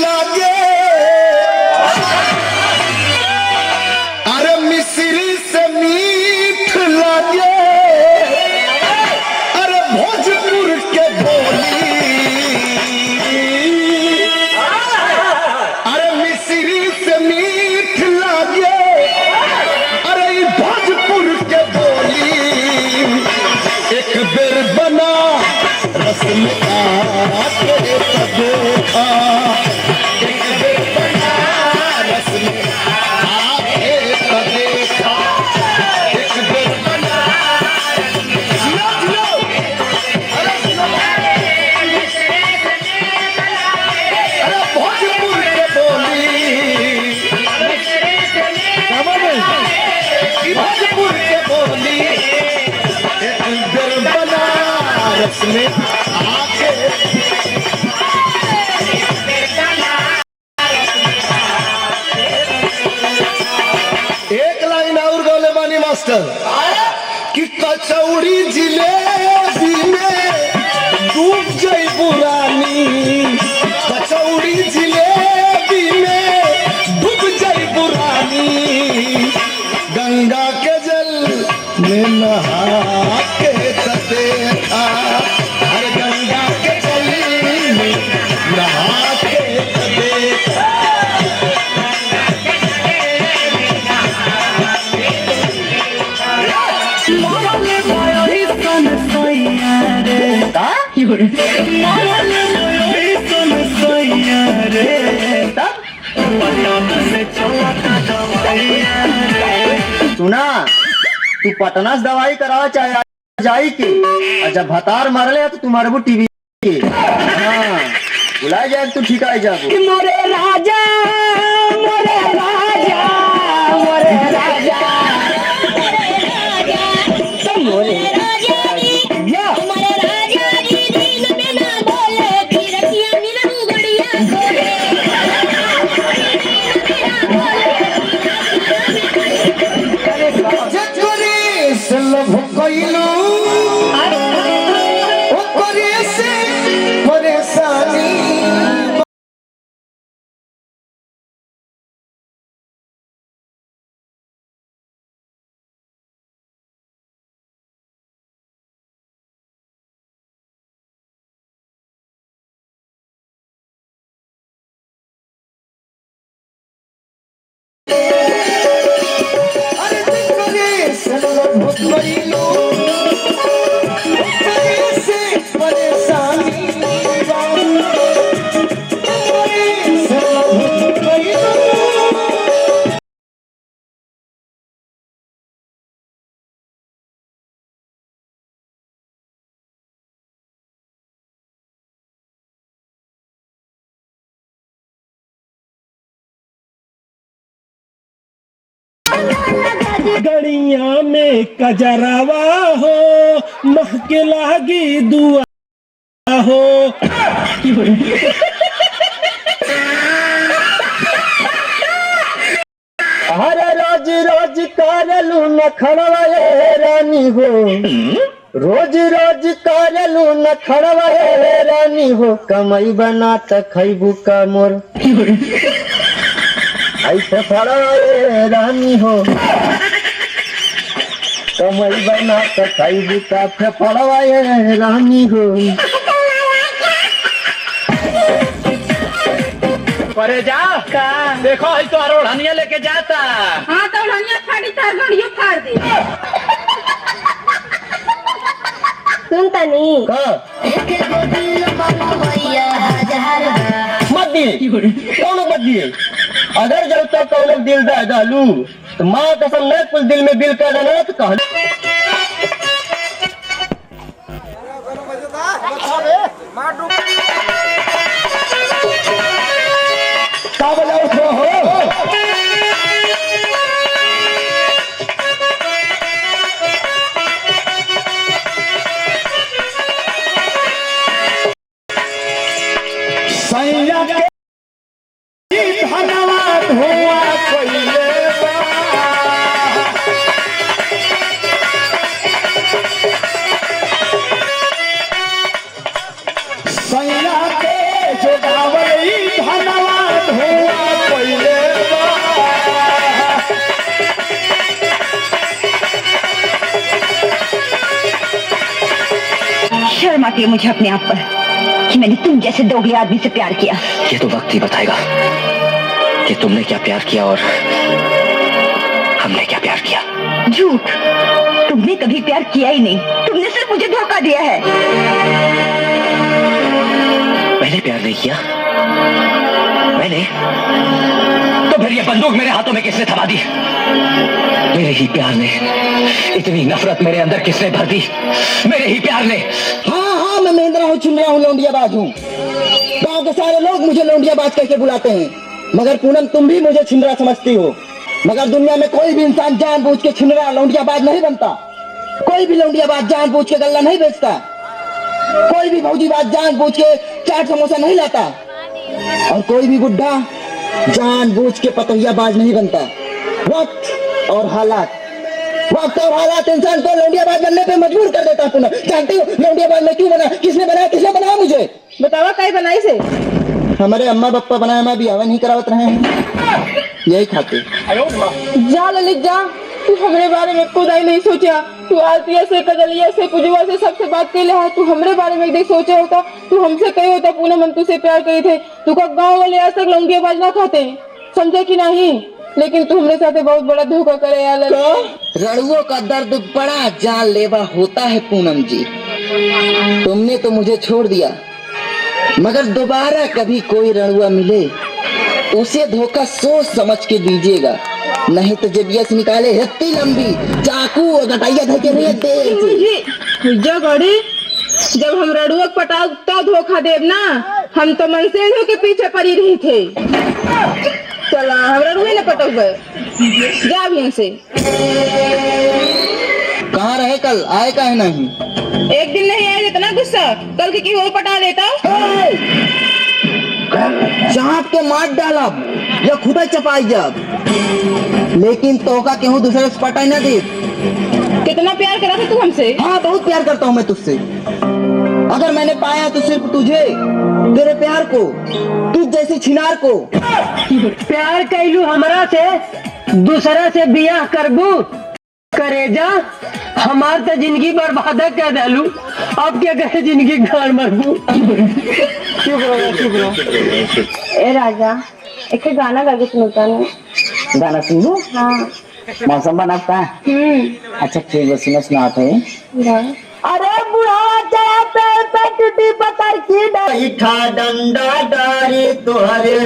लागे, अरे मिश्री से मीठ लागे, अरे भोजपुर के बोली, अरे मिश्री से मीठ लागे, अरे भोजपुर के बोली। एक बेर बना रस में आके देखा, एक बेर बना रस में आके देखा, एक बेर बना अरे भोजपुर के बोली, भोजपुर के बोली। एक बेर बना रस में आके एक लाइन और गौले बानी मास्टर कि कचौड़ी जिलेबी में डूब जाई पुरानी, कचौड़ी जिलेबी में डूब जाई पुरानी, गंगा के जल में नहा के देखा, अरे गंगा के जल में नहा के देखा। सुना तू पटना से दवाई करावा चाहे जाई के, और जब भतार मरले तो तुम्हारे वो टीवी के हाँ बुला जाए तू ठीक आ जाबो। मोरे राजा मोरे राजा मोरे राजा मोरे गड़िया में कजरावा हो, महके लागी दुआ हो। अरे रोज रोज करलू न खड़वाए रानी हो, रोज रोज करलू न खड़वाए रानी हो, कमाई बना त खैबू का मोर ऐसे फड़वाए रानी हो, कमाई बना त खैबू का फड़वाए रानी हो। परे जा का देखो तो ओढ़निया लेके जाता। हाँ तो ओढ़निया फाड़ी तार गड़ियो फाड़ दी। सुनता नहीं मत दिए कौन मत दिए, अगर जब तक कौन दिल दा डालू तो माँ कसम न कुछ दिल में बिल कर देना तो कह धन्यवाद हुआ सैया के जोगावई धनवा धुआं पहिले बा। शर्म आती है मुझे अपने आप पर कि मैंने तुम जैसे दोगले आदमी से प्यार किया। ये तो वक्त ही बताएगा कि तुमने क्या प्यार किया और हमने क्या प्यार किया। झूठ, तुमने कभी प्यार किया ही नहीं, तुमने सिर्फ मुझे धोखा दिया है। मैंने प्यार नहीं किया? मैंने? तो फिर ये बंदूक मेरे हाथों में किसने थमा दी? मेरे ही प्यार ने इतनी नफरत मेरे अंदर किसने भर दी? मेरे ही प्यार ने। हाँ हाँ, मैं महेंद्रा हूँ, चुन रहा हूँ, लौंडियाबाज हूँ। गांव के सारे लोग मुझे लौंडियाबाज कहकर बुलाते हैं, मगर पूनम तुम भी मुझे छिंदरा समझती हो। मगर दुनिया में कोई भी इंसान जानबूझ के छिंदरा लौंडियाबाज नहीं बनता। कोई भी लौंडियाबाज जानबूझ के गल्ला नहीं बेचता। कोई भी भौजीबाज जानबूझ के चाट समोसा नहीं लाता। और कोई भी बुढ़ा जानबूझ के पतोहियाबाज नहीं बनता। वक्त और हालात इंसान को लौंडियाबाज बनने पे मजबूर कर देता है। पुनः जानती हो लौंडियाबाज मैं क्यों बना? किसने बनाया मुझे? बतावा कई बनाई से? हमारे अम्मा बप्पा बनाया, मैं भी हवा नहीं करावत रहे हैं, यही खाते। जा ललित जा, तू हमारे बारे में खुद ही नहीं सोचा। तू आरतिया से, कजलिया से, पुजवा से सबसे बात कर ले है। तू हमारे बारे में देख सोचा होता, तू हमसे कही होता पूनम हम तुझसे प्यार करे थे। तू का गाँव वाले आज तक लौंडियाबाज ना खाते, समझे कि नहीं? लेकिन तू हमारे साथ बहुत बड़ा धोखा करे यार। रणुओं का दर्द बड़ा जानलेवा होता है पूनम जी। तुमने तो मुझे छोड़ दिया, मगर दोबारा कभी कोई रणुआ मिले उसे धोखा सोच समझ के दीजिएगा, नहीं तो जबिया से निकाले इतनी लंबी चाकू और गटाइया धके नहीं दे। गड़ी जब हम रणुआ पटाओ तो धोखा देव ना, हम तो मनसेंद्र के पीछे पड़ी रही थे। चला हम रणुआ ने पटक गए, जा यहाँ से। कहाँ रहे कल, आए काहे नहीं? एक दिन नहीं आया, इतना गुस्सा, कल की और पटा देता। चाप के मार डाला या खुदा चपाई जब, लेकिन तोका केहू दूसरे से पटाई ना दे। कितना प्यार करा था तू हमसे? हाँ बहुत प्यार करता हूँ मैं तुझसे। अगर मैंने पाया तो सिर्फ तुझे, तेरे प्यार को, तुझ जैसे छिनार को। प्यार कैलू हमरा से, दूसरा से बियाह करबू करेजा, हमार तो जिंदगी बर्बाद कर डालू। अब क्या करे, जिंदगी घर मरबू। चुप रहो। ए राजा, एक गाना गा के सुनता नहीं? गाना सुन लो। हाँ। मौसम बनाता है। अच्छा ठीक है, सुनाते हैं। अरे बुढ़ा चढ़ा पे टूटी पकड़ की डंडा डारी तुहरे